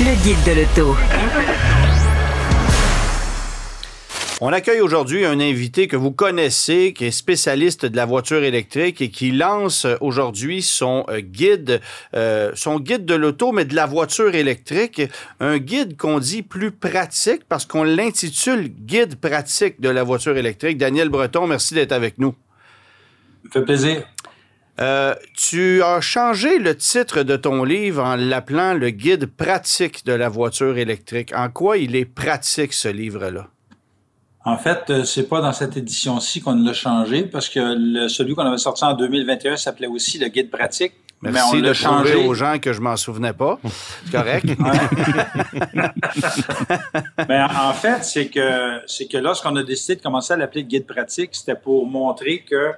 Le guide de l'auto. On accueille aujourd'hui un invité que vous connaissez, qui est spécialiste de la voiture électrique et qui lance aujourd'hui son guide de l'auto, mais de la voiture électrique. Un guide qu'on dit plus pratique parce qu'on l'intitule Guide pratique de la voiture électrique. Daniel Breton, merci d'être avec nous. Ça me fait plaisir. Tu as changé le titre de ton livre en l'appelant le Guide pratique de la voiture électrique. En quoi il est pratique, ce livre-là? En fait, c'est pas dans cette édition-ci qu'on l'a changé parce que celui qu'on avait sorti en 2021 s'appelait aussi le Guide pratique. Merci de changer aux gens que je m'en souvenais pas. C'est correct. Mais en fait, c'est que lorsqu'on a décidé de commencer à l'appeler le Guide pratique, c'était pour montrer que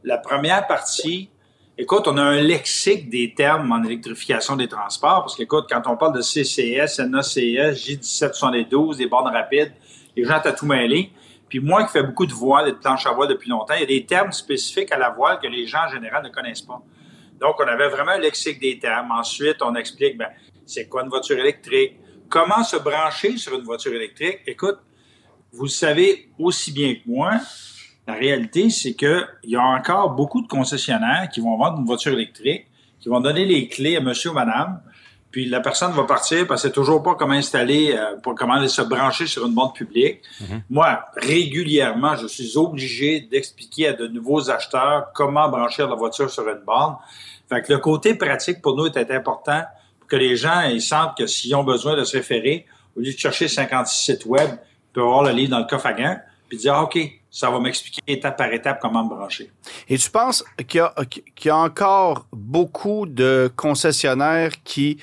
la première partie, écoute, on a un lexique des termes en électrification des transports parce qu'écoute, quand on parle de CCS, NACS, J1772, des bornes rapides, les gens t'ont tout mêlé. Puis moi qui fais beaucoup de voiles et de planches à voile depuis longtemps, il y a des termes spécifiques à la voile que les gens en général ne connaissent pas. Donc, on avait vraiment un lexique des termes. Ensuite, on explique, c'est quoi une voiture électrique? Comment se brancher sur une voiture électrique? Écoute, vous le savez aussi bien que moi, la réalité, c'est qu'il y a encore beaucoup de concessionnaires qui vont vendre une voiture électrique, qui vont donner les clés à monsieur ou madame, puis la personne va partir parce qu'elle ne sait toujours pas comment installer, comment aller se brancher sur une borne publique. Mm-hmm. Moi, régulièrement, je suis obligé d'expliquer à de nouveaux acheteurs comment brancher la voiture sur une borne. Fait que le côté pratique pour nous était important pour que les gens ils sentent que s'ils ont besoin de se référer, au lieu de chercher 56 sites web, ils peuvent avoir le livre dans le coffre à gants puis dire OK, ça va m'expliquer étape par étape comment me brancher. Et tu penses qu'il y a encore beaucoup de concessionnaires qui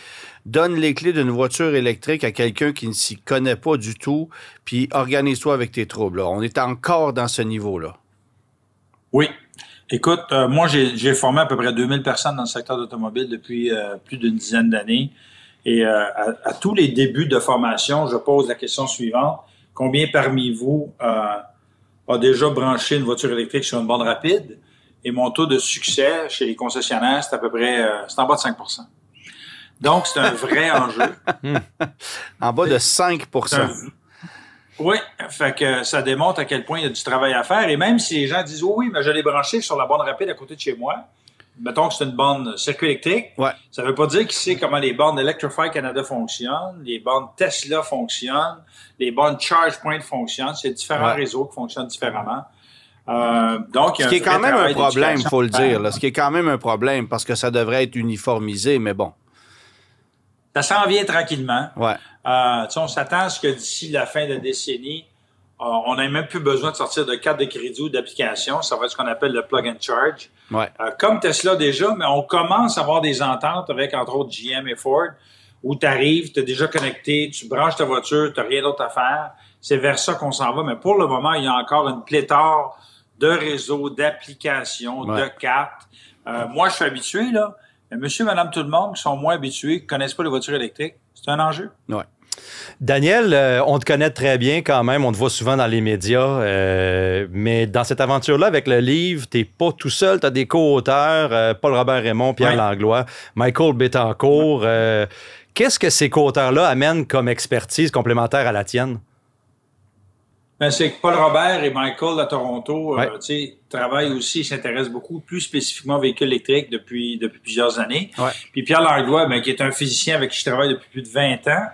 donnent les clés d'une voiture électrique à quelqu'un qui ne s'y connaît pas du tout, puis organise-toi avec tes troubles. Là. On est encore dans ce niveau-là. Oui. Écoute, moi, j'ai formé à peu près 2000 personnes dans le secteur d'automobile depuis plus d'une dizaine d'années. Et à tous les débuts de formation, je pose la question suivante. Combien parmi vous a déjà branché une voiture électrique sur une borne rapide? Et mon taux de succès chez les concessionnaires, c'est à peu près c'est en bas de 5 %. Donc, c'est un vrai enjeu. En bas de 5 Oui, fait que ça démontre à quel point il y a du travail à faire. Et même si les gens disent « oui, mais je l'ai branché sur la borne rapide à côté de chez moi », mettons que c'est une borne circuit électrique, ça veut pas dire qu'il sait comment les bornes Electrify Canada fonctionnent, les bornes Tesla fonctionnent, les bornes ChargePoint fonctionnent. C'est différents réseaux qui fonctionnent différemment. Donc, il y a ce qui est quand même un problème, il faut le dire. Là. Ce qui est quand même un problème parce que ça devrait être uniformisé, mais bon. Ça s'en vient tranquillement. Ouais. On s'attend à ce que d'ici la fin de la décennie, on n'ait même plus besoin de sortir de carte de crédit ou d'application. Ça va être ce qu'on appelle le plug and charge. Ouais. Comme Tesla déjà, mais on commence à avoir des ententes avec, entre autres, GM et Ford, où tu arrives, tu es déjà connecté, tu branches ta voiture, tu n'as rien d'autre à faire. C'est vers ça qu'on s'en va. Mais pour le moment, il y a encore une pléthore de réseaux, d'applications, de cartes. Moi, je suis habitué, là. Mais monsieur, madame, tout le monde qui sont moins habitués, qui ne connaissent pas les voitures électriques, c'est un enjeu. Ouais. Daniel, on te connaît très bien quand même, on te voit souvent dans les médias, mais dans cette aventure-là, avec le livre, t'es pas tout seul, tu as des co-auteurs, Paul-Robert Raymond, Pierre Langlois, Michael Bettencourt. Qu'est-ce que ces co-auteurs-là amènent comme expertise complémentaire à la tienne? C'est que Paul Robert et Michael à Toronto travaillent aussi, s'intéressent beaucoup, plus spécifiquement aux véhicules électriques depuis plusieurs années. Ouais. Puis Pierre Langlois, qui est un physicien avec qui je travaille depuis plus de 20 ans,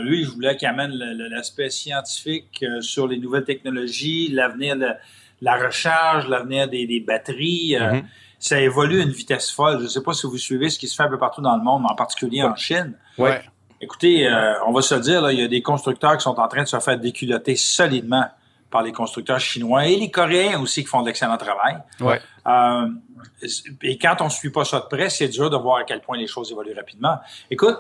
lui, je voulais qu'il amène l'aspect scientifique sur les nouvelles technologies, l'avenir de la recharge, l'avenir des batteries. Ça évolue à une vitesse folle. Je ne sais pas si vous suivez ce qui se fait un peu partout dans le monde, en particulier en Chine. Ouais. Écoutez, on va se le dire, là, il y a des constructeurs qui sont en train de se faire déculotter solidement par les constructeurs chinois et les Coréens aussi qui font de l'excellent travail. Ouais. Et quand on ne suit pas ça de près, c'est dur de voir à quel point les choses évoluent rapidement. Écoute,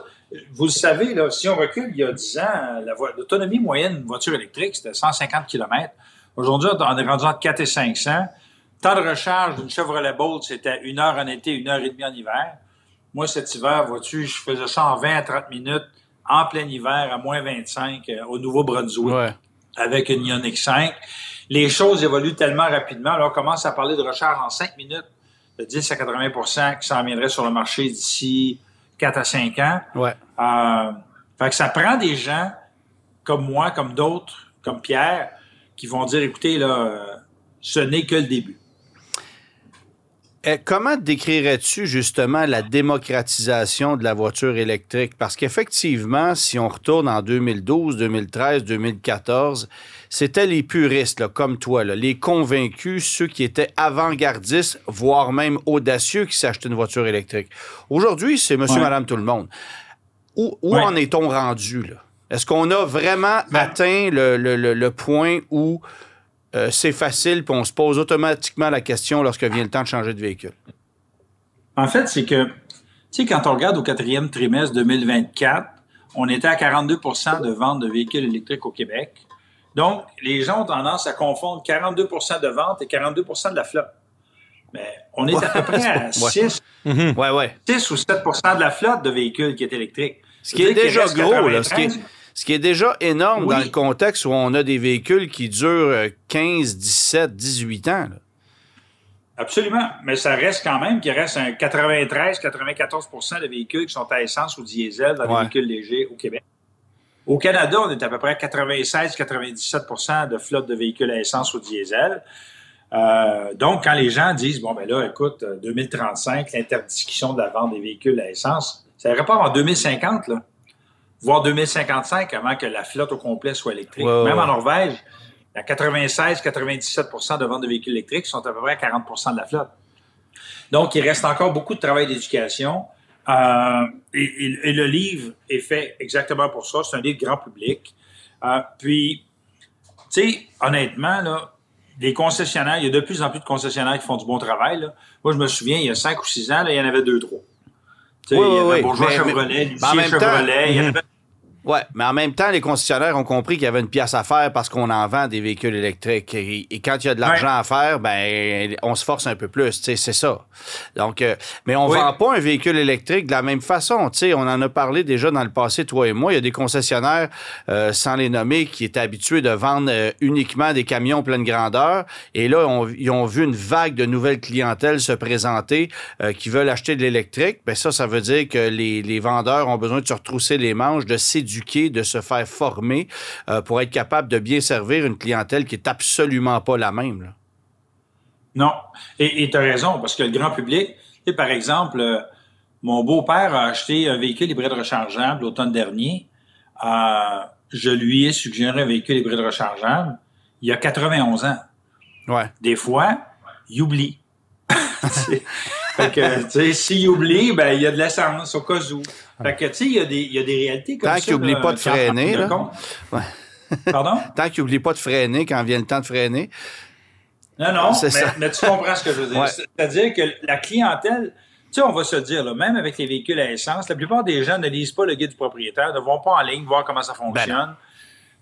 vous le savez, là, si on recule il y a 10 ans, l'autonomie moyenne d'une voiture électrique, c'était 150 km. Aujourd'hui, on est rendu entre 4 et 500. Temps de recharge d'une Chevrolet Bolt, c'était 1 heure en été, 1 heure et demie en hiver. Moi, cet hiver, vois-tu, je faisais ça en 20 à 30 minutes en plein hiver à moins 25 au Nouveau-Brunswick avec une Ioniq 5. Les choses évoluent tellement rapidement. Alors, on commence à parler de recharge en 5 minutes de 10 à 80 % qui s'en viendrait sur le marché d'ici 4 à 5 ans. Ouais. Fait que ça prend des gens comme moi, comme d'autres, comme Pierre, qui vont dire, écoutez, là, ce n'est que le début. Comment décrirais-tu justement la démocratisation de la voiture électrique? Parce qu'effectivement, si on retourne en 2012, 2013, 2014, c'était les puristes, là, comme toi, là, les convaincus, ceux qui étaient avant-gardistes, voire même audacieux, qui s'achetaient une voiture électrique. Aujourd'hui, c'est monsieur, madame, tout le monde. Où en est-on rendu, là? Est-ce qu'on a vraiment atteint le point où c'est facile, puis on se pose automatiquement la question lorsque vient le temps de changer de véhicule? En fait, c'est que, tu sais, quand on regarde au 4e trimestre 2024, on était à 42 de ventes de véhicules électriques au Québec. Donc, les gens ont tendance à confondre 42 de ventes et 42 de la flotte. Mais on est à peu près à 6 ou 7 de la flotte de véhicules qui est électrique. Ce qui est déjà gros, là. Ce qui est déjà énorme dans le contexte où on a des véhicules qui durent 15, 17, 18 ans. Là. Absolument. Mais ça reste quand même qu'il reste un 93-94 de véhicules qui sont à essence ou diesel dans les véhicules légers au Québec. Au Canada, on est à peu près à 96-97 de flotte de véhicules à essence ou diesel. Donc, quand les gens disent, bon, ben là, écoute, 2035, l'interdiction de la vente des véhicules à essence, ça irait pas en 2050, là. Voire 2055 avant que la flotte au complet soit électrique. Même en Norvège, à 96-97 de ventes de véhicules électriques sont à peu près à 40 de la flotte. Donc, il reste encore beaucoup de travail d'éducation. Et le livre est fait exactement pour ça. C'est un livre grand public. Puis, tu sais, honnêtement, là, les concessionnaires, il y a de plus en plus de concessionnaires qui font du bon travail. Là. Moi, je me souviens, il y a 5 ou 6 ans, là, il y en avait 2-3. Il y avait Bourgeois Chevrolet, Lucier Chevrolet, il y en avait... Oui, mais en même temps, les concessionnaires ont compris qu'il y avait une pièce à faire parce qu'on en vend des véhicules électriques. Et quand il y a de l'argent à faire, ben on se force un peu plus, tu sais, c'est ça. Donc, mais on vend pas un véhicule électrique de la même façon. Tu sais, on en a parlé déjà dans le passé, toi et moi. Il y a des concessionnaires, sans les nommer, qui étaient habitués de vendre uniquement des camions pleine grandeur. Et là, ils ont vu une vague de nouvelles clientèles se présenter qui veulent acheter de l'électrique. Ben ça veut dire que les vendeurs ont besoin de se retrousser les manches, de s'éduquer, de se faire former pour être capable de bien servir une clientèle qui est absolument pas la même. Là. Non. Et tu as raison, parce que le grand public, tu sais, par exemple, mon beau-père a acheté un véhicule hybride rechargeable l'automne dernier. Je lui ai suggéré un véhicule hybride rechargeable il y a 91 ans. Ouais. Des fois, il oublie. Fait que, tu sais, s'il oublie, ben, il y a de l'essence au cas où. Fait que, tu sais, il y a des réalités comme ça. Tant qu'il n'oublie pas de freiner, là. Ouais. Pardon? Tant qu'il n'oublie pas de freiner quand vient le temps de freiner. Non, mais tu comprends ce que je veux dire. Ouais. C'est-à-dire que la clientèle, tu sais, on va se dire, là, même avec les véhicules à essence, la plupart des gens ne lisent pas le guide du propriétaire, ne vont pas en ligne voir comment ça fonctionne.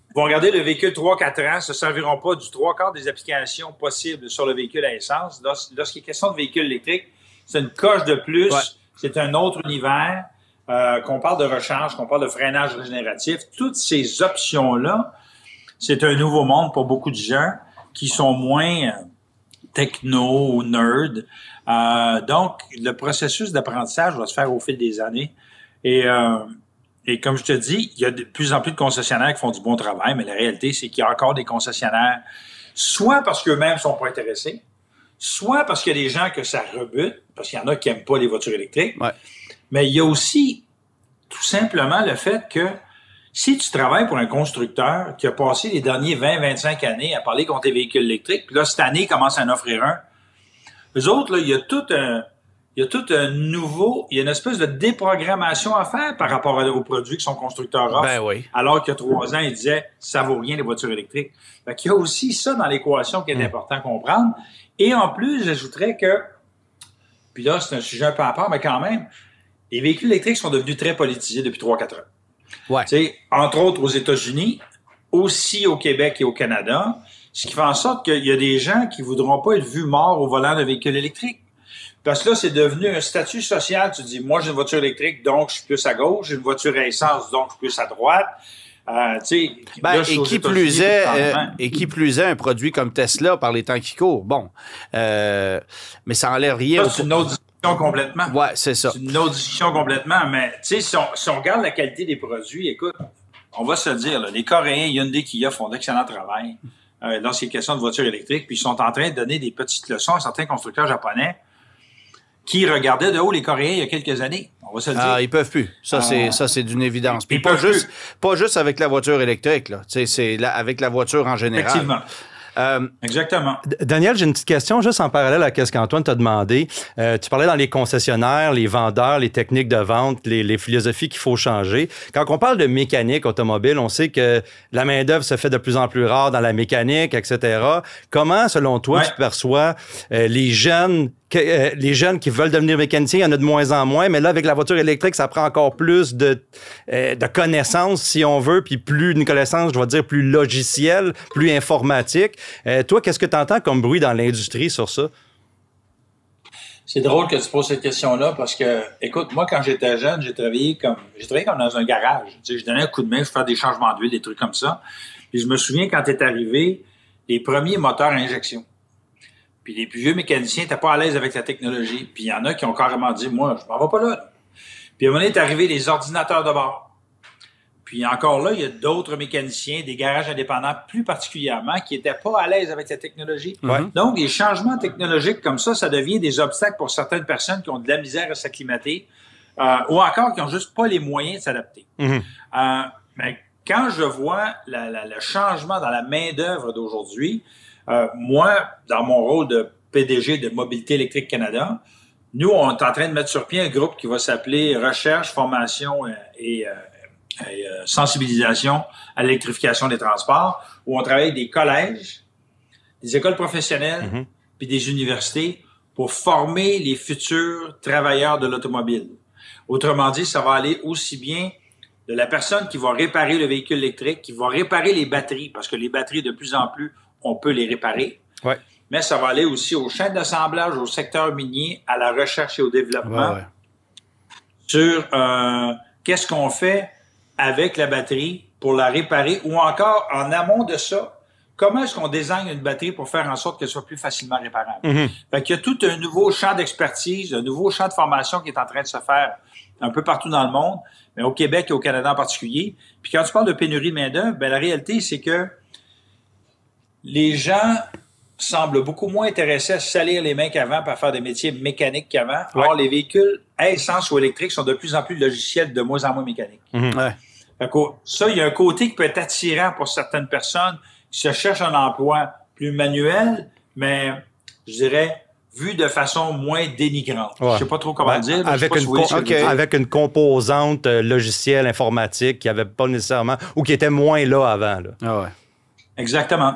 Ils vont regarder le véhicule 3-4 ans, ne se serviront pas du 3/4 des applications possibles sur le véhicule à essence. Lorsqu'il est question de véhicule électrique, c'est une coche de plus, c'est un autre univers. Qu'on parle de recharge, qu'on parle de freinage régénératif, toutes ces options-là, c'est un nouveau monde pour beaucoup de gens qui sont moins techno ou nerd. Donc, le processus d'apprentissage va se faire au fil des années. Et comme je te dis, il y a de plus en plus de concessionnaires qui font du bon travail, mais la réalité, c'est qu'il y a encore des concessionnaires, soit parce qu'eux-mêmes ne sont pas intéressés, soit parce qu'il y a des gens que ça rebute, parce qu'il y en a qui n'aiment pas les voitures électriques. Ouais. Mais il y a aussi tout simplement le fait que si tu travailles pour un constructeur qui a passé les derniers 20-25 années à parler contre les véhicules électriques, puis là, cette année, il commence à en offrir un, eux autres, là, il y a tout un nouveau, il y a une espèce de déprogrammation à faire par rapport aux produits que son constructeur offre. Ben oui. Alors qu'il y a 3 ans, il disait, ça vaut rien les voitures électriques. Fait qu'il y a aussi ça dans l'équation qui est important à comprendre. Et en plus, j'ajouterais que, puis là, c'est un sujet un peu à part, mais quand même, les véhicules électriques sont devenus très politisés depuis 3-4 ans. Ouais. Tu sais, entre autres aux États-Unis, aussi au Québec et au Canada, ce qui fait en sorte qu'il y a des gens qui voudront pas être vus morts au volant d'un véhicule électrique. Parce que là, c'est devenu un statut social. Tu dis, moi, j'ai une voiture électrique, donc je suis plus à gauche. J'ai une voiture à essence, donc je suis plus à droite. Et qui plus est, un produit comme Tesla par les temps qui courent. Bon, mais ça enlève rien. complètement. Ouais, c'est ça. C'est une autre discussion complètement, mais tu sais, si on regarde la qualité des produits, écoute, on va se le dire, là, les Coréens, Hyundai, Kia font d'excellent travail lorsqu'il est question de voitures électriques, puis ils sont en train de donner des petites leçons à certains constructeurs japonais qui regardaient de haut les Coréens il y a quelques années. On va se le dire. Ah, ils peuvent plus. Ça, c'est d'une évidence. Puis pas juste avec la voiture électrique, là. Avec la voiture en général. Effectivement. Exactement. Daniel, j'ai une petite question juste en parallèle à ce qu'Antoine t'a demandé. Tu parlais dans les concessionnaires, les vendeurs, les techniques de vente, les philosophies qu'il faut changer. Quand on parle de mécanique automobile, on sait que la main-d'œuvre se fait de plus en plus rare dans la mécanique, etc. Comment, selon toi, tu perçois les jeunes qui veulent devenir mécaniciens, il y en a de moins en moins, mais là, avec la voiture électrique, ça prend encore plus de connaissances, si on veut, puis plus une connaissance, je vais dire, plus logicielle, plus informatique. Toi, qu'est-ce que tu entends comme bruit dans l'industrie sur ça? C'est drôle que tu poses cette question-là parce que, écoute, moi, quand j'étais jeune, j'ai travaillé comme dans un garage. Tu sais, je donnais un coup de main, je faisais des changements d'huile, des trucs comme ça. Puis je me souviens quand est arrivé les premiers moteurs à injection. Puis les plus vieux mécaniciens n'étaient pas à l'aise avec la technologie. Puis il y en a qui ont carrément dit, moi, je m'en vais pas là. Puis à un moment donné, est arrivé les ordinateurs de bord. Puis encore là, il y a d'autres mécaniciens, des garages indépendants plus particulièrement, qui n'étaient pas à l'aise avec la technologie. Ouais. Donc, les changements technologiques comme ça devient des obstacles pour certaines personnes qui ont de la misère à s'acclimater ou encore qui n'ont juste pas les moyens de s'adapter. Mais quand je vois le changement dans la main-d'œuvre d'aujourd'hui, moi, dans mon rôle de PDG de Mobilité électrique Canada, nous, on est en train de mettre sur pied un groupe qui va s'appeler Recherche, Formation et sensibilisation à l'électrification des transports, où on travaille avec des collèges, des écoles professionnelles, puis des universités pour former les futurs travailleurs de l'automobile. Autrement dit, ça va aller aussi bien de la personne qui va réparer le véhicule électrique, qui va réparer les batteries, parce que les batteries, de plus en plus, on peut les réparer. Ouais. Mais ça va aller aussi aux chaînes d'assemblage, au secteur minier, à la recherche et au développement, sur qu'est-ce qu'on fait avec la batterie pour la réparer, ou encore, en amont de ça, comment est-ce qu'on désigne une batterie pour faire en sorte qu'elle soit plus facilement réparable? Fait qu'il y a tout un nouveau champ d'expertise, un nouveau champ de formation qui est en train de se faire un peu partout dans le monde, mais au Québec et au Canada en particulier. Puis quand tu parles de pénurie de main-d'œuvre, ben la réalité, c'est que les gens semblent beaucoup moins intéressés à se salir les mains qu'avant pour faire des métiers mécaniques qu'avant. Or, les véhicules à essence ou électriques sont de plus en plus logiciels, de moins en moins mécaniques. Fait que ça, il y a un côté qui peut être attirant pour certaines personnes qui se cherchent un emploi plus manuel, mais je dirais vu de façon moins dénigrante. Je sais pas trop comment dire. Avec une composante logicielle informatique qui avait pas nécessairement ou qui était moins là avant. Là. Exactement.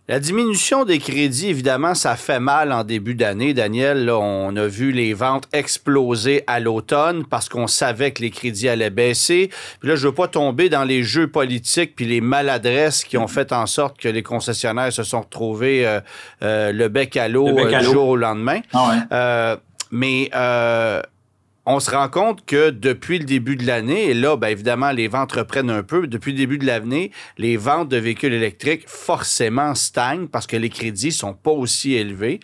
La diminution des crédits, évidemment, ça fait mal en début d'année. Daniel, là, on a vu les ventes exploser à l'automne parce qu'on savait que les crédits allaient baisser. Puis là, je veux pas tomber dans les jeux politiques puis les maladresses qui ont fait en sorte que les concessionnaires se sont retrouvés le bec à l'eau du jour au lendemain. Mais on se rend compte que depuis le début de l'année, et là, bien évidemment, les ventes reprennent un peu. Depuis le début de l'année, les ventes de véhicules électriques forcément stagnent parce que les crédits sont pas aussi élevés.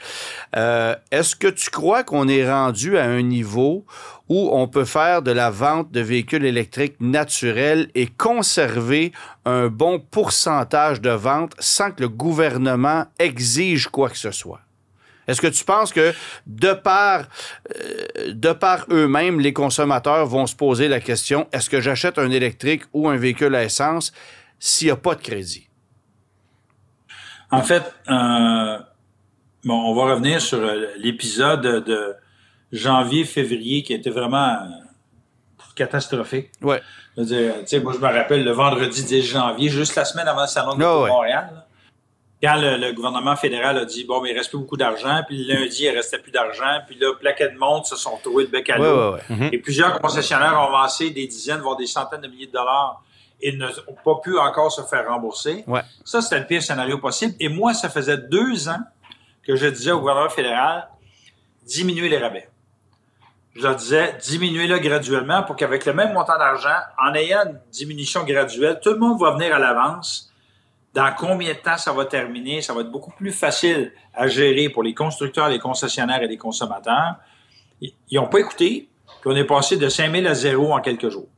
Est-ce que tu crois qu'on est rendu à un niveau où on peut faire de la vente de véhicules électriques naturels et conserver un bon pourcentage de ventes sans que le gouvernement exige quoi que ce soit? Est-ce que tu penses que de par eux-mêmes, les consommateurs vont se poser la question, est-ce que j'achète un électrique ou un véhicule à essence s'il n'y a pas de crédit? En fait, on va revenir sur l'épisode de janvier-février qui était vraiment catastrophique. Ouais. Je veux dire, moi, je me rappelle le vendredi 10 janvier, juste la semaine avant le Salon de Montréal, là, quand le gouvernement fédéral a dit, bon, mais il ne reste plus beaucoup d'argent, puis le lundi, il ne restait plus d'argent, puis là, plaquet de monde se sont trouvés le bec à l'eau. Et plusieurs concessionnaires ont avancé des dizaines, voire des centaines de milliers de dollars et n'ont pas pu encore se faire rembourser. Ça, c'était le pire scénario possible. Et moi, ça faisait 2 ans que je disais au gouvernement fédéral, diminuez les rabais. Je leur disais, diminuez-le graduellement pour qu'avec le même montant d'argent, en ayant une diminution graduelle, tout le monde va venir à l'avance dans combien de temps ça va terminer. Ça va être beaucoup plus facile à gérer pour les constructeurs, les concessionnaires et les consommateurs. Ils n'ont pas écouté, puis on est passé de 5 000 à 0 en quelques jours.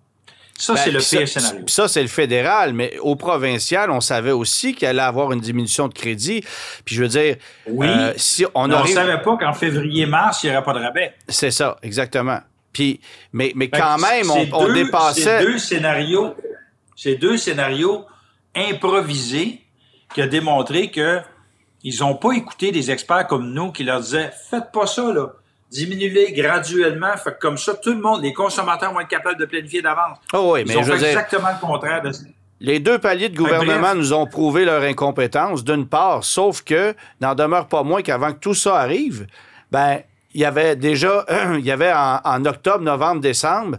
Ça, c'est le pire scénario. Ça, c'est le fédéral, mais au provincial, on savait aussi qu'il allait avoir une diminution de crédit. Puis je veux dire, oui, si on ne savait pas qu'en février-mars, il n'y aurait pas de rabais. C'est ça, exactement. Puis, mais quand même, on dépassait... C'est deux scénarios improvisés qui ont démontré qu'ils n'ont pas écouté des experts comme nous qui leur disaient « Faites pas ça, là. Diminuez-les graduellement. » Fait que comme ça, tout le monde, les consommateurs vont être capables de planifier d'avance. Oh oui, mais ils ont fait exactement le contraire de ça. Les deux paliers de gouvernement nous ont prouvé leur incompétence, d'une part, sauf que n'en demeure pas moins qu'avant que tout ça arrive, ben il y avait déjà, en octobre, novembre, décembre,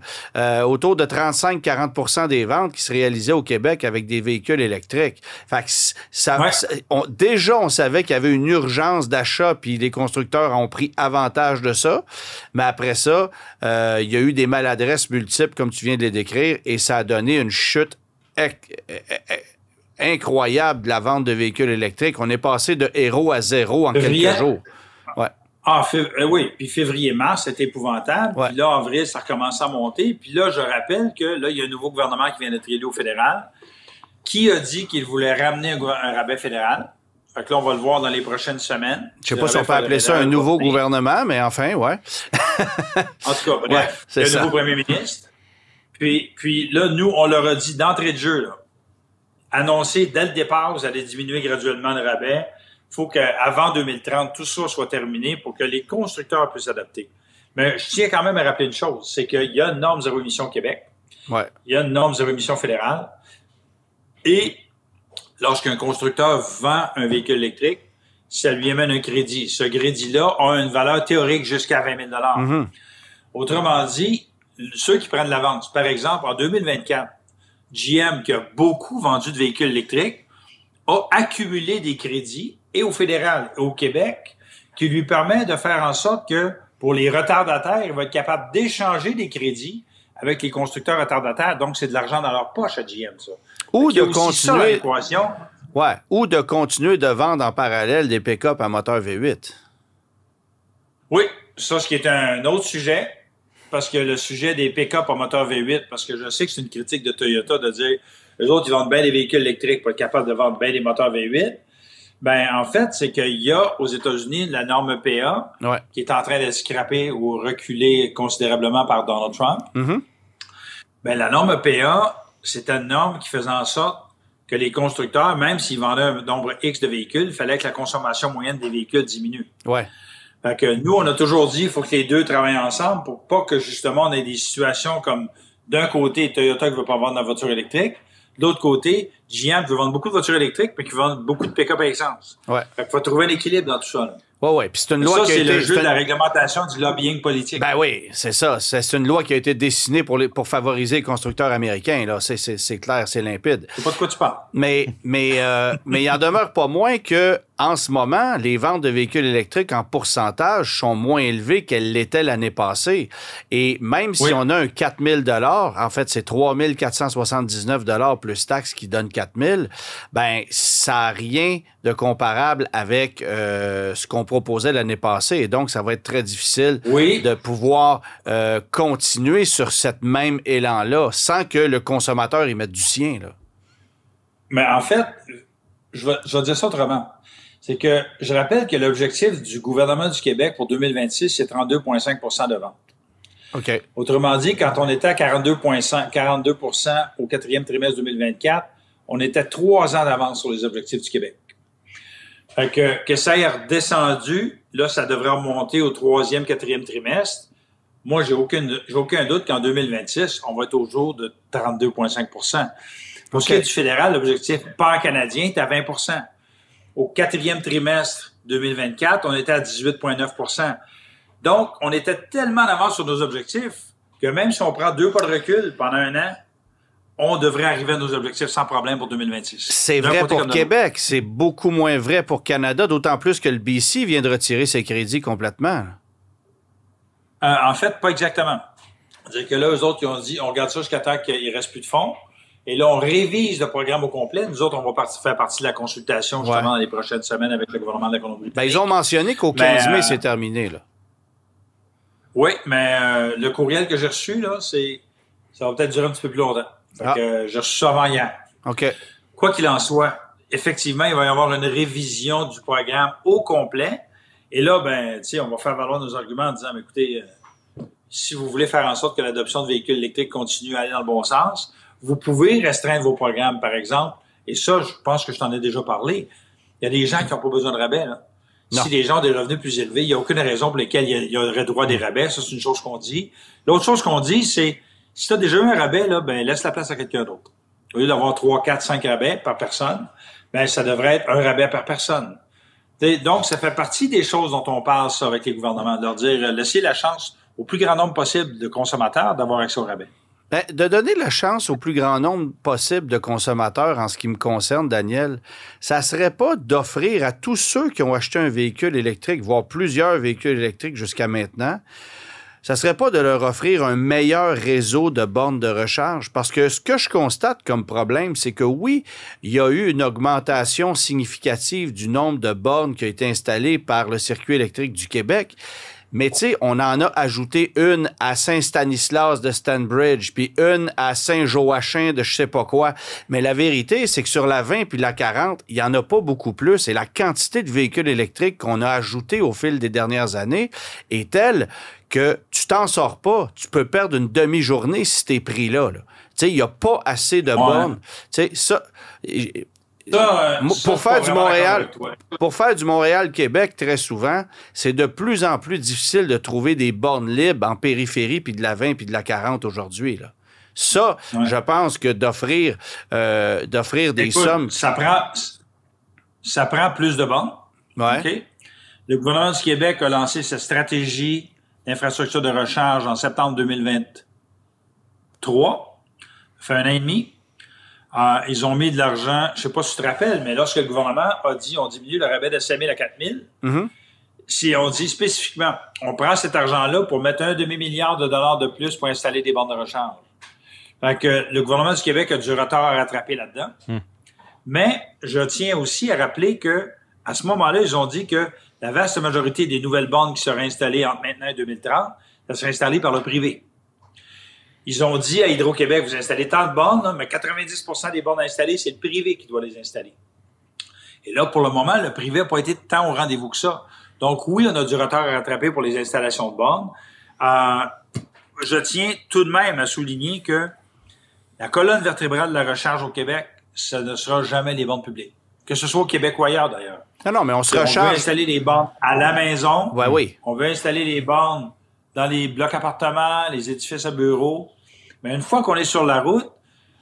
autour de 35-40 des ventes qui se réalisaient au Québec avec des véhicules électriques. Fait que déjà, on savait qu'il y avait une urgence d'achat, puis les constructeurs ont pris avantage de ça. Mais après ça, il y a eu des maladresses multiples, comme tu viens de les décrire, et ça a donné une chute incroyable de la vente de véhicules électriques. On est passé de héros à zéro en quelques jours. Ouais. Oui, puis février-mars, c'était épouvantable. Ouais. Puis là, avril, ça recommence à monter. Puis là, je rappelle que là, il y a un nouveau gouvernement qui vient d'être élu au fédéral qui a dit qu'il voulait ramener un rabais fédéral. Fait que là, on va le voir dans les prochaines semaines. Je sais pas si on peut appeler ça un nouveau gouvernement, mais enfin, ouais. En tout cas, bref, il y a un nouveau premier ministre. Puis là, nous, on leur a dit d'entrée de jeu, là, annoncer dès le départ, vous allez diminuer graduellement le rabais. Il faut qu'avant 2030, tout ça soit terminé pour que les constructeurs puissent s'adapter. Mais je tiens quand même à rappeler une chose, c'est qu'il y a une norme zéro émission au Québec. Ouais. Il y a une norme zéro émission fédérale. Et lorsqu'un constructeur vend un véhicule électrique, ça lui amène un crédit. Ce crédit-là a une valeur théorique jusqu'à 20 000 $. Autrement dit, ceux qui prennent l'avance, par exemple, en 2024, GM, qui a beaucoup vendu de véhicules électriques, a accumulé des crédits, et au fédéral et au Québec, qui lui permet de faire en sorte que, pour les retardataires, il va être capable d'échanger des crédits avec les constructeurs retardataires. Donc, c'est de l'argent dans leur poche à GM, ça. Ou de continuer... ou de continuer de vendre en parallèle des pick-up à moteur V8. Oui, ça, ce qui est un autre sujet, parce que le sujet des pick-up à moteur V8, parce que je sais que c'est une critique de Toyota de dire, eux autres, ils vendent bien des véhicules électriques pour être capables de vendre bien des moteurs V8. Ben, en fait, c'est qu'il y a aux États-Unis la norme EPA qui est en train d'être scrappée ou reculée considérablement par Donald Trump. Ben, la norme EPA, c'était une norme qui faisait en sorte que les constructeurs, même s'ils vendaient un nombre X de véhicules, il fallait que la consommation moyenne des véhicules diminue. Ouais. Fait que nous, on a toujours dit qu'il faut que les deux travaillent ensemble pour pas que, justement, on ait des situations comme, d'un côté, Toyota qui veut pas vendre la voiture électrique, de l'autre côté, GM veut vendre beaucoup de voitures électriques, mais qui vendent beaucoup de pick-up à essence. Ouais. Fait qu'il faut trouver un équilibre dans tout ça, là. Oui. Puis c'est une loi qui a été... c'est le jeu de la réglementation du lobbying politique. Ben oui, c'est ça. C'est une loi qui a été dessinée pour favoriser les constructeurs américains, là. C'est clair, c'est limpide. Je sais pas de quoi tu parles. Mais il en demeure pas moins que, en ce moment, les ventes de véhicules électriques en pourcentage sont moins élevées qu'elles l'étaient l'année passée. Et même si on a un 4 000 $, en fait, c'est 3 479 $ plus taxes qui donnent 4 000 $, ben ça n'a rien de comparable avec ce qu'on proposait l'année passée. Et donc, ça va être très difficile de pouvoir continuer sur cette même élan-là sans que le consommateur y mette du sien, là. Mais en fait, je vais dire ça autrement. C'est que je rappelle que l'objectif du gouvernement du Québec pour 2026, c'est 32,5 % de vente. OK. Autrement dit, quand on était à 42 % au quatrième trimestre 2024, on était 3 ans d'avance sur les objectifs du Québec. Fait que ça ait redescendu, là, ça devrait remonter au troisième, quatrième trimestre. Moi, j'ai aucun doute qu'en 2026, on va être autour de 32,5 %. Pour ce qui est du fédéral, l'objectif pan-canadien est à 20 %. Au quatrième trimestre 2024, on était à 18,9 %. Donc, on était tellement en avance sur nos objectifs que même si on prend 2 pas de recul pendant un an, on devrait arriver à nos objectifs sans problème pour 2026. C'est vrai pour Québec. C'est beaucoup moins vrai pour Canada, d'autant plus que le BC vient de retirer ses crédits complètement. En fait, pas exactement. C'est-à-dire que là, eux autres, ils ont dit, on regarde ça jusqu'à temps qu'il ne reste plus de fonds. Et là, on révise le programme au complet. Nous autres, on va faire partie de la consultation justement dans les prochaines semaines avec le gouvernement de la Colombie-Britannique. Ben, ils ont mentionné qu'au 15 mai, c'est terminé, là. Oui, mais le courriel que j'ai reçu, là, ça va peut-être durer un petit peu plus longtemps. Fait que j'ai reçu ça avant hier. OK. Quoi qu'il en soit, effectivement, il va y avoir une révision du programme au complet. Et là, ben, tu sais, on va faire valoir nos arguments en disant, mais écoutez, si vous voulez faire en sorte que l'adoption de véhicules électriques continue à aller dans le bon sens, vous pouvez restreindre vos programmes, par exemple. Et ça, je pense que je t'en ai déjà parlé. Il y a des gens qui n'ont pas besoin de rabais, là. Non. Si les gens ont des revenus plus élevés, il n'y a aucune raison pour laquelle il y aurait droit à des rabais. Ça, c'est une chose qu'on dit. L'autre chose qu'on dit, c'est, si tu as déjà eu un rabais, là, ben, laisse la place à quelqu'un d'autre. Au lieu d'avoir 3, 4, 5 rabais par personne, ben, ça devrait être un rabais par personne. Donc, ça fait partie des choses dont on parle, ça, avec les gouvernements, de leur dire, laissez la chance au plus grand nombre possible de consommateurs d'avoir accès au rabais. Ben, de donner la chance au plus grand nombre possible de consommateurs, en ce qui me concerne, Daniel, ça serait pas d'offrir à tous ceux qui ont acheté un véhicule électrique, voire plusieurs véhicules électriques jusqu'à maintenant, ça serait pas de leur offrir un meilleur réseau de bornes de recharge? Parce que ce que je constate comme problème, c'est que oui, il y a eu une augmentation significative du nombre de bornes qui a été installées par le Circuit électrique du Québec. Mais tu sais, on en a ajouté une à Saint-Stanislas de Stanbridge, puis une à Saint-Joachim de je sais pas quoi. Mais la vérité, c'est que sur la 20 puis la 40, il y en a pas beaucoup plus. Et la quantité de véhicules électriques qu'on a ajouté au fil des dernières années est telle que tu t'en sors pas. Tu peux perdre une demi-journée si t'es pris là. Tu sais, il n'y a pas assez de bornes. Tu sais, ça... Pour faire du Montréal-Québec, très souvent, c'est de plus en plus difficile de trouver des bornes libres en périphérie puis de la 20 puis de la 40 aujourd'hui, là. Ça, je pense que d'offrir des sommes... Ça prend plus de bornes. Ouais. Okay? Le gouvernement du Québec a lancé sa stratégie d'infrastructure de recharge en septembre 2023. Ça fait 1 an et demi. Ils ont mis de l'argent, je sais pas si tu te rappelles, mais lorsque le gouvernement a dit on diminue le rabais de 5 000 à 4 000, si on dit spécifiquement, on prend cet argent-là pour mettre $1 demi-milliard de plus pour installer des bornes de recharge. Fait que le gouvernement du Québec a du retard à rattraper là-dedans. Mais je tiens aussi à rappeler que à ce moment-là, ils ont dit que la vaste majorité des nouvelles bornes qui seraient installées entre maintenant et 2030, ça serait installé par le privé. Ils ont dit à Hydro-Québec, vous installez tant de bornes, là, mais 90% des bornes installées, c'est le privé qui doit les installer. Et là, pour le moment, le privé n'a pas été tant au rendez-vous que ça. Donc oui, on a du retard à rattraper pour les installations de bornes. Je tiens tout de même à souligner que la colonne vertébrale de la recharge au Québec, ça ne sera jamais les bornes publiques. Que ce soit au Québec ou ailleurs, d'ailleurs. Non, mais on se recharge. On veut installer les bornes à la maison. Ouais, oui. On veut installer les bornes dans les blocs appartements, les édifices à bureaux. Mais une fois qu'on est sur la route,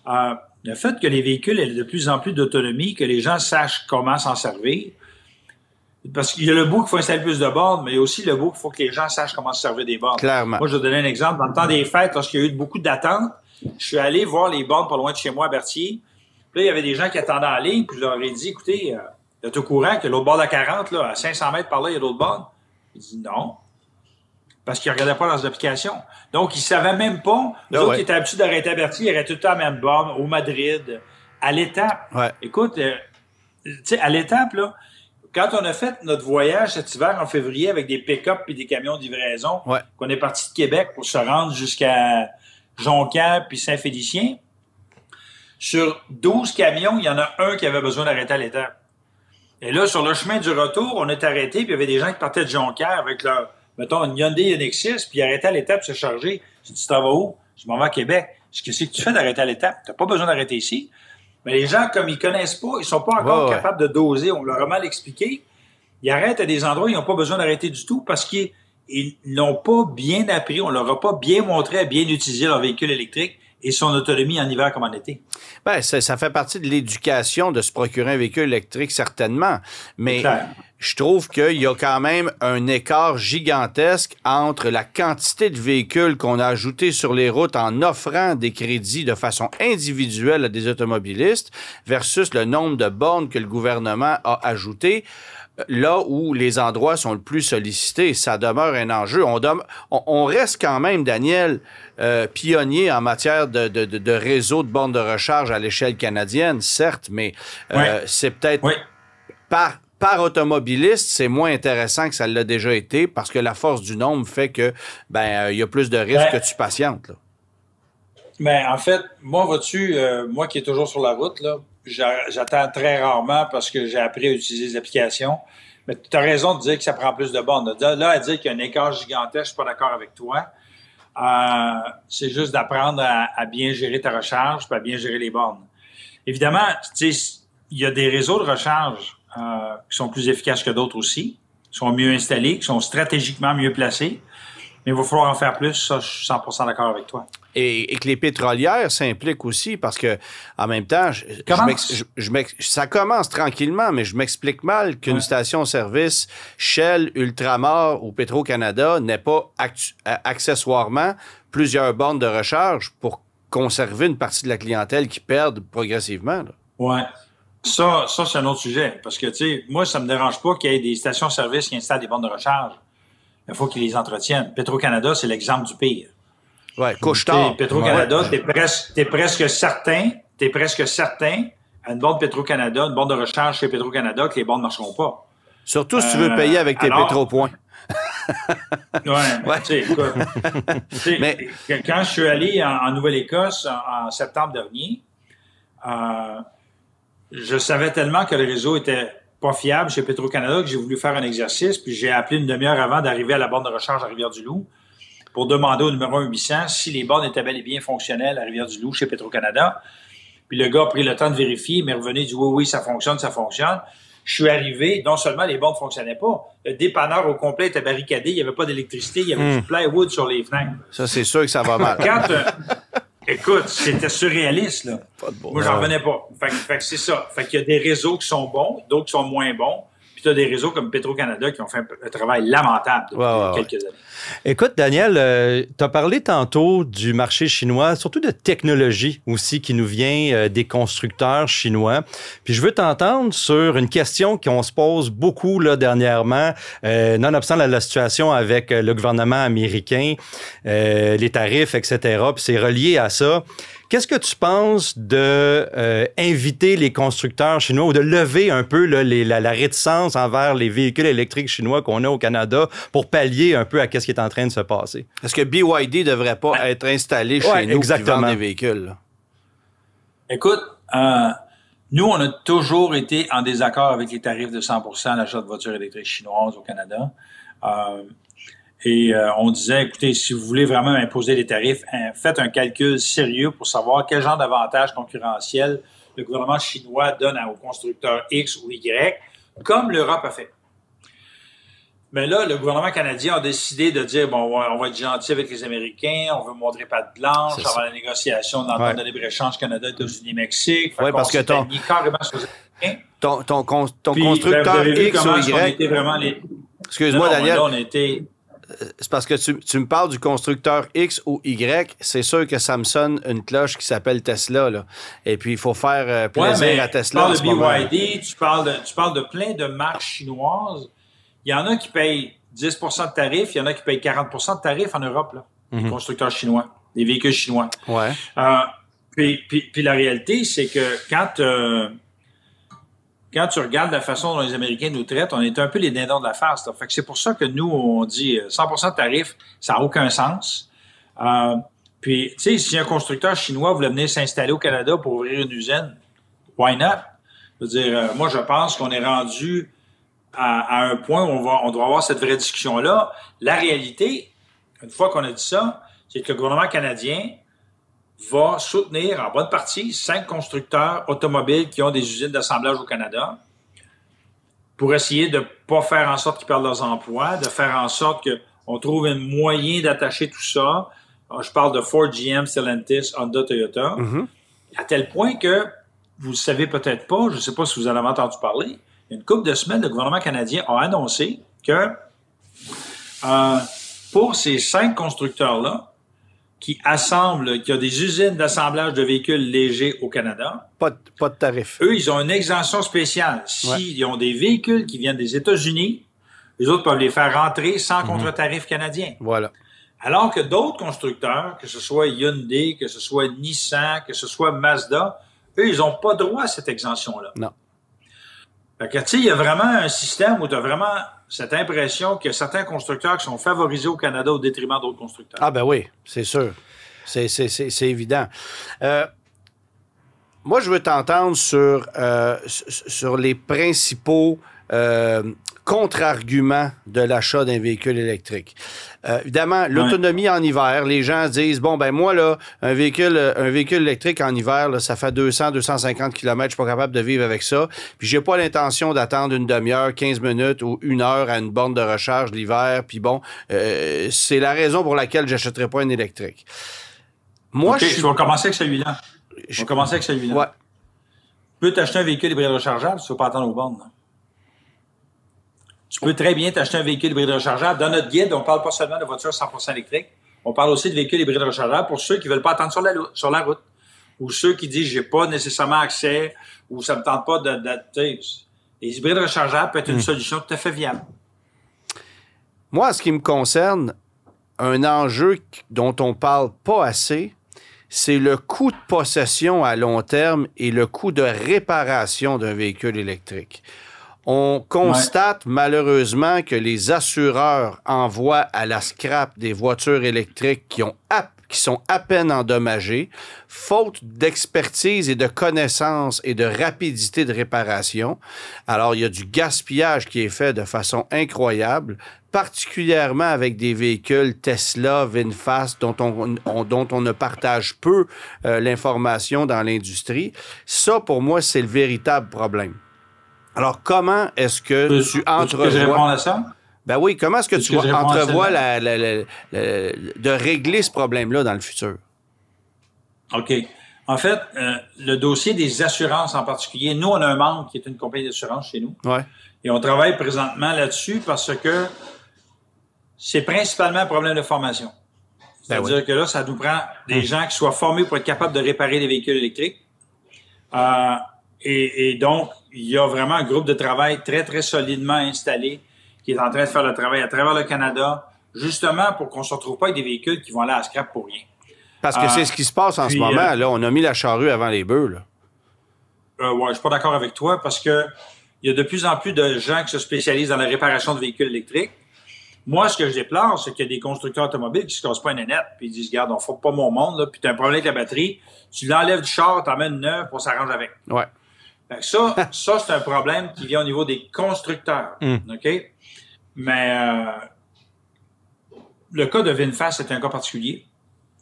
le fait que les véhicules aient de plus en plus d'autonomie, que les gens sachent comment s'en servir, parce qu'il y a le bout qu'il faut installer plus de bornes, mais il y a aussi le bout qu'il faut que les gens sachent comment se servir des bornes. Clairement. Moi, je vais donner un exemple. Dans le temps des fêtes, lorsqu'il y a eu beaucoup d'attentes, je suis allé voir les bornes pas loin de chez moi à Berthier. Puis là, il y avait des gens qui attendaient en ligne, puis je leur ai dit, écoutez, vous êtes au courant que l'autre bord de la 40, là, à 500 mètres par là, il y a d'autres bornes? Ils disent non. Parce qu'ils ne regardaient pas leurs applications. Donc, ils ne savaient même pas. Les autres qui étaient habitués d'arrêter à Berthier, ils arrêtaient tout le temps à la même borne, au Madrid, à l'étape. Ouais. Écoute, tu sais, à l'étape, là, quand on a fait notre voyage cet hiver en février avec des pick-up et des camions de livraison, qu'on est parti de Québec pour se rendre jusqu'à Jonquière puis Saint-Félicien, sur 12 camions, il y en a un qui avait besoin d'arrêter à l'étape. Et là, sur le chemin du retour, on est arrêté, puis il y avait des gens qui partaient de Jonquière avec leur, mettons, une Hyundai Nexus, puis ils arrêtaient à l'étape pour se charger. J'ai dit, tu t'en vas où? Je m'en vais à Québec. Je dis, qu'est-ce que tu fais d'arrêter à l'étape? Tu n'as pas besoin d'arrêter ici. Mais les gens, comme ils connaissent pas, ils sont pas encore capables de doser. On leur a mal expliqué. Ils arrêtent à des endroits où ils n'ont pas besoin d'arrêter du tout parce qu'ils n'ont pas bien appris. On leur a pas bien montré à bien utiliser leur véhicule électrique et son autonomie en hiver comme en été. Bien, ça fait partie de l'éducation de se procurer un véhicule électrique, certainement. Mais je trouve qu'il y a quand même un écart gigantesque entre la quantité de véhicules qu'on a ajoutés sur les routes en offrant des crédits de façon individuelle à des automobilistes versus le nombre de bornes que le gouvernement a ajoutées là où les endroits sont le plus sollicités. Ça demeure un enjeu. On reste quand même, Daniel, pionnier en matière de réseau de bornes de recharge à l'échelle canadienne, certes, mais c'est peut-être par automobiliste, c'est moins intéressant que ça l'a déjà été parce que la force du nombre fait que il y a plus de risques que tu patientes. Là. Ben, en fait, moi, vois-tu, moi qui est toujours sur la route, là, j'attends très rarement parce que j'ai appris à utiliser les applications. Mais tu as raison de dire que ça prend plus de bornes. Là, à dire qu'il y a un écart gigantesque, je suis pas d'accord avec toi. C'est juste d'apprendre à bien gérer ta recharge et à bien gérer les bornes. Évidemment, tu sais, il y a des réseaux de recharge qui sont plus efficaces que d'autres aussi, qui sont mieux installés, qui sont stratégiquement mieux placés. Mais il va falloir en faire plus. Ça, je suis 100% d'accord avec toi. Et que les pétrolières s'impliquent aussi parce que, en même temps, ça commence tranquillement, mais je m'explique mal qu'une station-service Shell, Ultramar ou Petro-Canada n'ait pas accessoirement plusieurs bornes de recharge pour conserver une partie de la clientèle qui perd progressivement. Là. Ouais. Ça, c'est un autre sujet. Parce que, tu sais, moi, ça me dérange pas qu'il y ait des stations-service qui installent des bornes de recharge. Il faut qu'ils les entretiennent. Petro-Canada, c'est l'exemple du pire. Oui, couche-tard. Petro-Canada, t'es presque certain, à une borne Petro-Canada, une borne de recharge chez Petro-Canada, que les bornes ne marcheront pas. Surtout si tu veux payer avec tes Petro-points. Tu sais, écoute. Mais quand je suis allé en Nouvelle-Écosse en septembre dernier, je savais tellement que le réseau était pas fiable chez Petro-Canada que j'ai voulu faire un exercice, puis j'ai appelé une demi-heure avant d'arriver à la borne de recharge à Rivière-du-Loup pour demander au numéro 800 si les bornes étaient bel et bien fonctionnelles à Rivière-du-Loup chez Petro-Canada. Puis le gars a pris le temps de vérifier, il m'est revenu, il dit oui, ça fonctionne. Je suis arrivé, non seulement les bornes ne fonctionnaient pas, le dépanneur au complet était barricadé, il n'y avait pas d'électricité, il y avait du plywood sur les fenêtres. Ça, c'est sûr que ça va mal. Écoute, c'était surréaliste, là. Moi, j'en revenais pas. Fait que c'est ça. Fait qu'il y a des réseaux qui sont bons, d'autres qui sont moins bons. Puis tu as des réseaux comme Petro-Canada qui ont fait un travail lamentable depuis quelques années. Écoute, Daniel, tu as parlé tantôt du marché chinois, surtout de technologie aussi qui nous vient des constructeurs chinois. Puis je veux t'entendre sur une question qu'on se pose beaucoup là, dernièrement, nonobstant la situation avec le gouvernement américain, les tarifs, etc. Puis c'est relié à ça. Qu'est-ce que tu penses de inviter les constructeurs chinois ou de lever un peu là, la réticence envers les véhicules électriques chinois qu'on a au Canada pour pallier un peu à ce qui est en train de se passer? Est-ce que BYD ne devrait pas être installé chez nous qui vendent des véhicules? Là? Écoute, nous, on a toujours été en désaccord avec les tarifs de 100% à l'achat de voitures électriques chinoises au Canada. Et on disait, écoutez, si vous voulez vraiment imposer des tarifs, faites un calcul sérieux pour savoir quel genre d'avantages concurrentiels le gouvernement chinois donne aux constructeurs X ou Y, comme l'Europe a fait. Mais là, le gouvernement canadien a décidé de dire, bon, on va être gentil avec les Américains, on veut montrer patte blanche, on va la négociation d'entente de libre-échange Canada, États-Unis, Mexique. Oui, parce que ton constructeur X ou Y... Excuse-moi, Daniel. C'est parce que tu me parles du constructeur X ou Y. C'est sûr que ça me sonne une cloche qui s'appelle Tesla. Là. Et puis, il faut faire plaisir à Tesla. Tu parles de BYD, tu parles de plein de marques chinoises. Il y en a qui payent 10 de tarifs, il y en a qui payent 40 de tarifs en Europe, là, les constructeurs chinois, les véhicules chinois. Ouais. Puis la réalité, c'est que quand tu regardes la façon dont les Américains nous traitent, on est un peu les dindons de la farce. Fait que c'est pour ça que nous, on dit 100% de tarif, ça n'a aucun sens. Puis, tu sais, si un constructeur chinois voulait venir s'installer au Canada pour ouvrir une usine, why not? Je veux dire, moi, je pense qu'on est rendu à un point où on doit avoir cette vraie discussion-là. La réalité, une fois qu'on a dit ça, c'est que le gouvernement canadien va soutenir en bonne partie 5 constructeurs automobiles qui ont des usines d'assemblage au Canada pour essayer de ne pas faire en sorte qu'ils perdent leurs emplois, de faire en sorte qu'on trouve un moyen d'attacher tout ça. Alors, je parle de Ford, GM, Stellantis, Honda, Toyota, à tel point que, vous ne le savez peut-être pas, je ne sais pas si vous en avez entendu parler, il y a une couple de semaines, le gouvernement canadien a annoncé que pour ces 5 constructeurs-là, qui assemblent, qui ont des usines d'assemblage de véhicules légers au Canada. Pas de tarif. Eux, ils ont une exemption spéciale. S'ils ont des véhicules qui viennent des États-Unis, les autres peuvent les faire rentrer sans contre-tarif canadien. Voilà. Alors que d'autres constructeurs, que ce soit Hyundai, que ce soit Nissan, que ce soit Mazda, eux, ils n'ont pas droit à cette exemption-là. Non. Fait que, tu sais, il y a vraiment un système où tu as vraiment cette impression qu'il y a certains constructeurs qui sont favorisés au Canada au détriment d'autres constructeurs. Ah ben oui, c'est sûr. C'est évident. Moi, je veux t'entendre sur les principaux contre-arguments de l'achat d'un véhicule électrique. Évidemment, l'autonomie en hiver, les gens disent, bon, ben moi, là, un véhicule électrique en hiver, là, ça fait 200-250 km, je suis pas capable de vivre avec ça. Puis j'ai pas l'intention d'attendre une demi-heure, 15 minutes ou 1 heure à une borne de recharge l'hiver. Puis bon, c'est la raison pour laquelle j'achèterai pas un électrique. Moi, je vais commencer avec celui-là. Je vais commencer avec celui-là. Ouais. Tu peux t'acheter un véhicule hybride rechargeable, tu ne vas pas attendre aux bornes. Là. Tu peux très bien t'acheter un véhicule hybride rechargeable. Dans notre guide, on ne parle pas seulement de voitures 100% électriques. On parle aussi de véhicules hybrides rechargeables pour ceux qui ne veulent pas attendre sur la route. Ou ceux qui disent, j'ai pas nécessairement accès ou ça ne me tente pas d'adapter. Les hybrides rechargeables peuvent être une solution tout à fait viable. Moi, en ce qui me concerne, un enjeu dont on ne parle pas assez, c'est le coût de possession à long terme et le coût de réparation d'un véhicule électrique. On constate malheureusement que les assureurs envoient à la scrap des voitures électriques qui sont à peine endommagées, faute d'expertise et de connaissances et de rapidité de réparation. Alors, il y a du gaspillage qui est fait de façon incroyable, particulièrement avec des véhicules Tesla, VinFast, dont on ne partage peu l'information dans l'industrie. Ça, pour moi, c'est le véritable problème. Alors, comment est-ce que tu entrevois... Est-ce que je réponds à ça? Ben oui, comment est-ce que tu entrevois de régler ce problème-là dans le futur? OK. En fait, le dossier des assurances en particulier, nous, on a un membre qui est une compagnie d'assurance chez nous. Ouais. Et on travaille présentement là-dessus parce que c'est principalement un problème de formation. C'est-à-dire que là, ça nous prend des gens qui soient formés pour être capables de réparer des véhicules électriques. Et donc, il y a vraiment un groupe de travail très, très solidement installé qui est en train de faire le travail à travers le Canada, justement pour qu'on ne se retrouve pas avec des véhicules qui vont aller à la scrap pour rien. Parce que c'est ce qui se passe en ce moment. Là, on a mis la charrue avant les bœufs. Ouais, je suis pas d'accord avec toi parce que il y a de plus en plus de gens qui se spécialisent dans la réparation de véhicules électriques. Moi, ce que je déplore, c'est qu'il y a des constructeurs automobiles qui se cassent pas une nénette, puis ils disent, regarde, on ne fait pas mon monde, là, puis tu as un problème avec la batterie, tu l'enlèves du char, tu emmènes une neuve, puis on s'arrange avec. Ouais. Ça, c'est un problème qui vient au niveau des constructeurs. OK? Mais le cas de VinFast, c'est un cas particulier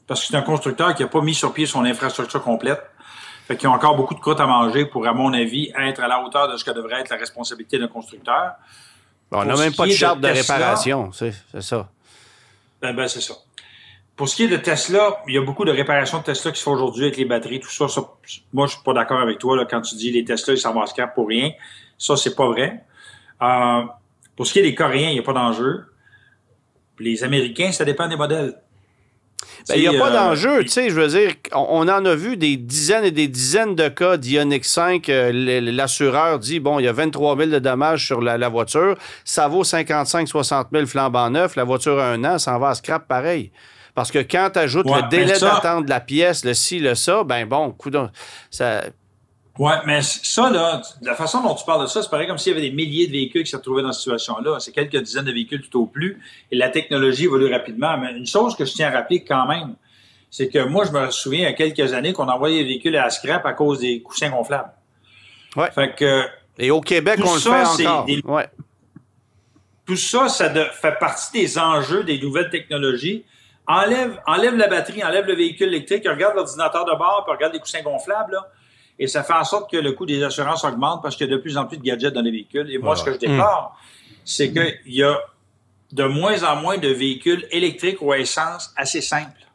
parce que c'est un constructeur qui n'a pas mis sur pied son infrastructure complète. Fait qu'il y a encore beaucoup de croûte à manger pour, à mon avis, être à la hauteur de ce que devrait être la responsabilité d'un constructeur. Bon, on n'a même pas de charte de réparation, c'est ça. Ben, c'est ça. Pour ce qui est de Tesla, il y a beaucoup de réparations de Tesla qui se font aujourd'hui avec les batteries, tout ça. Moi, je suis pas d'accord avec toi là, quand tu dis les Tesla, ils s'en vont à scrap pour rien. Ça, c'est pas vrai. Pour ce qui est des Coréens, il n'y a pas d'enjeu. Les Américains, ça dépend des modèles. Il n'y a pas d'enjeu, tu sais, je veux dire, on en a vu des dizaines et des dizaines de cas d'Ioniq 5. L'assureur dit, bon, il y a 23 000 de dommages sur la voiture, ça vaut 55-60 000 flambant neuf, la voiture a 1 an, ça en va à scrap pareil. Parce que quand tu ajoutes le délai d'attente de la pièce, le ci, le ça, ben bon, coudonc, ça... Ouais, mais ça, là, la façon dont tu parles de ça, c'est pareil comme s'il y avait des milliers de véhicules qui se retrouvaient dans cette situation-là. C'est quelques dizaines de véhicules tout au plus. Et la technologie évolue rapidement. Mais une chose que je tiens à rappeler quand même, c'est que moi, je me souviens, il y a quelques années, qu'on envoyait les véhicules à la scrap à cause des coussins gonflables. Ouais. Fait que... Et au Québec, on le fait encore. Ouais. Tout ça, fait partie des enjeux des nouvelles technologies. Enlève la batterie, enlève le véhicule électrique, regarde l'ordinateur de bord, puis regarde les coussins gonflables, là. Et ça fait en sorte que le coût des assurances augmente parce qu'il y a de plus en plus de gadgets dans les véhicules. Et moi, ce que je déplore, c'est qu'il y a de moins en moins de véhicules électriques ou à essence assez simples.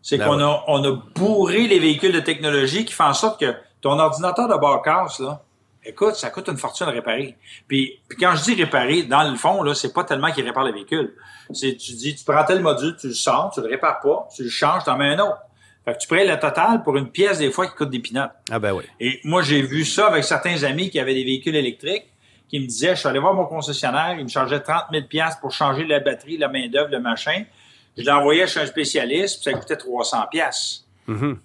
C'est qu'on a bourré les véhicules de technologie qui fait en sorte que ton ordinateur de bord casse, là, écoute, ça coûte une fortune à réparer. Puis quand je dis réparer, dans le fond, là, c'est pas tellement qu'il répare le véhicule. Tu prends tel module, tu le sors, tu le répares pas, tu le changes, t'en mets un autre. Fait que tu payes la totale pour une pièce, des fois, qui coûte des pinottes. Ah ben oui. Et moi, j'ai vu ça avec certains amis qui avaient des véhicules électriques, qui me disaient, je suis allé voir mon concessionnaire, il me chargeait 30 000 $ pour changer la batterie, la main-d'œuvre, le machin. Je l'envoyais chez un spécialiste, puis ça coûtait 300 $. Mm-hmm.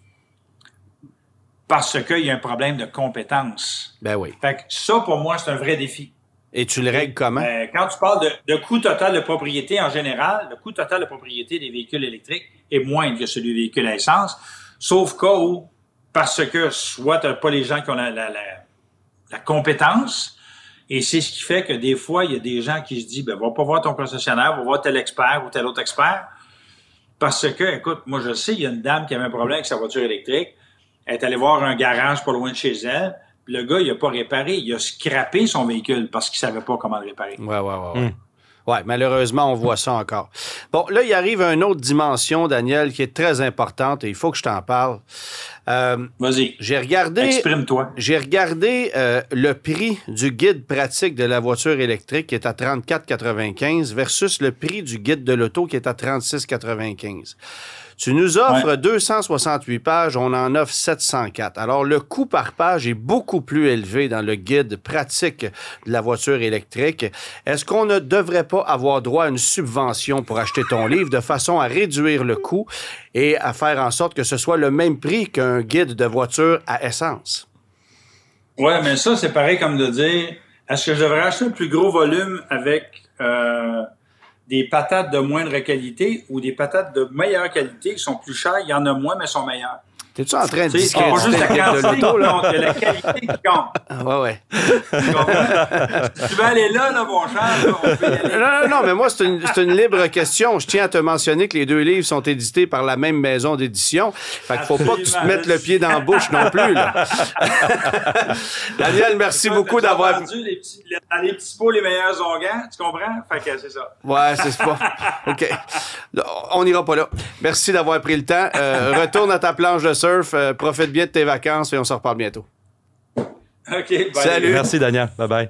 Parce qu'il y a un problème de compétence. Ben oui. Fait que ça, pour moi, c'est un vrai défi. Et tu le règles comment? Quand tu parles de coût total de propriété en général, le coût total de propriété des véhicules électriques est moindre que celui des véhicules à essence, sauf cas où, parce que soit tu n'as pas les gens qui ont la compétence, et c'est ce qui fait que des fois, il y a des gens qui se disent, ben, va pas voir ton concessionnaire, va voir tel expert ou tel autre expert, parce que, écoute, moi je sais, il y a une dame qui avait un problème avec sa voiture électrique, elle est allée voir un garage pas loin de chez elle. Puis le gars, il a pas réparé. Il a scrappé son véhicule parce qu'il savait pas comment le réparer. Ouais. Ouais, malheureusement, on voit ça encore. Bon, là, il arrive une autre dimension, Daniel, qui est très importante et il faut que je t'en parle. Vas-y. Exprime-toi. J'ai regardé le prix du guide pratique de la voiture électrique qui est à 34,95 versus le prix du guide de l'auto qui est à 36,95. Tu nous offres 268 pages, on en offre 704. Alors, le coût par page est beaucoup plus élevé dans le guide pratique de la voiture électrique. Est-ce qu'on ne devrait pas avoir droit à une subvention pour acheter ton livre de façon à réduire le coût et à faire en sorte que ce soit le même prix qu'un guide de voiture à essence? Oui, mais ça, c'est pareil comme de dire, est-ce que je devrais acheter un plus gros volume avec des patates de moindre qualité ou des patates de meilleure qualité qui sont plus chères? Il y en a moins, mais sont meilleures. T'es-tu en train de dire c'est pas juste la quantité qui compte, il y a la qualité qui compte. Ouais. Tu veux aller là, mon cher, on peut y aller. Non, mais moi, c'est une libre question. Je tiens à te mentionner que les deux livres sont édités par la même maison d'édition. Fait qu'il faut pas que tu te mettes le pied dans la bouche non plus, là. Daniel, merci beaucoup d'avoir... vendu les petits pots, les meilleurs onguents, tu comprends? Fait que c'est ça. Ouais, c'est pas... OK. On n'ira pas là. Merci d'avoir pris le temps. Retourne à ta planche de surf. Profite bien de tes vacances et on se reparle bientôt. OK, bye. Salut. Merci, Daniel. Bye-bye.